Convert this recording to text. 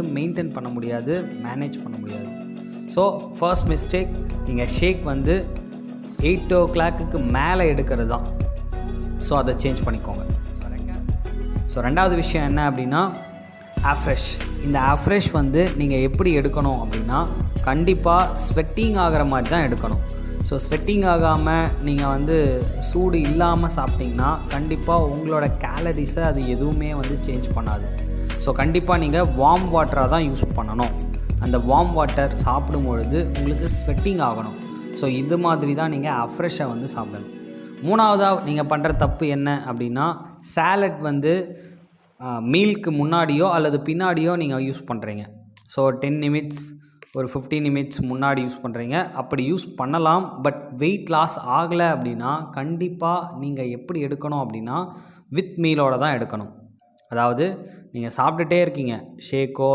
வந்து மெயின்டைன் பண்ண முடியாது, மேனேஜ் பண்ண முடியாது. ஸோ ஃபர்ஸ்ட் மிஸ்டேக், நீங்கள் ஷேக் வந்து 8 o'clock மேலே எடுக்கிறது தான். ஸோ அதை சேஞ்ச் பண்ணிக்கோங்க. ஸோ ரெண்டாவது விஷயம் என்ன அப்படின்னா ஆஃப்ரெஷ். இந்த ஆஃப்ரெஷ் வந்து நீங்கள் எப்படி எடுக்கணும் அப்படின்னா கண்டிப்பாக ஸ்வெட்டிங் ஆகிற மாதிரி தான் எடுக்கணும். ஸோ ஸ்வெட்டிங் ஆகாமல் நீங்கள் வந்து சூடு இல்லாமல் சாப்பிட்டிங்கன்னா கண்டிப்பாக உங்களோட கேலரிஸை அது எதுவுமே வந்து சேஞ்ச் பண்ணாது. ஸோ கண்டிப்பாக நீங்கள் வார்ம் வாட்டராக தான் யூஸ் பண்ணணும். அந்த வார்ம் வாட்டர் சாப்பிடும் பொழுது உங்களுக்கு ஸ்வெட்டிங் ஆகணும். ஸோ இது மாதிரி தான் நீங்கள் ஆஃப்ரெஷ்ஷை வந்து சாப்பிடணும். மூணாவதாக நீங்கள் பண்ணுற தப்பு என்ன அப்படின்னா சாலட் வந்து மீலுக்கு முன்னாடியோ அல்லது பின்னாடியோ நீங்கள் யூஸ் பண்ணுறீங்க. ஸோ 10 minutes ஒரு 15 minutes முன்னாடி யூஸ் பண்ணுறீங்க. அப்படி யூஸ் பண்ணலாம். பட் வெயிட் லாஸ் ஆகலை அப்படின்னா கண்டிப்பாக நீங்கள் எப்படி எடுக்கணும் அப்படின்னா வித் மீலோடு தான் எடுக்கணும். அதாவது நீங்கள் சாப்பிட்டுட்டே இருக்கீங்க, ஷேக்கோ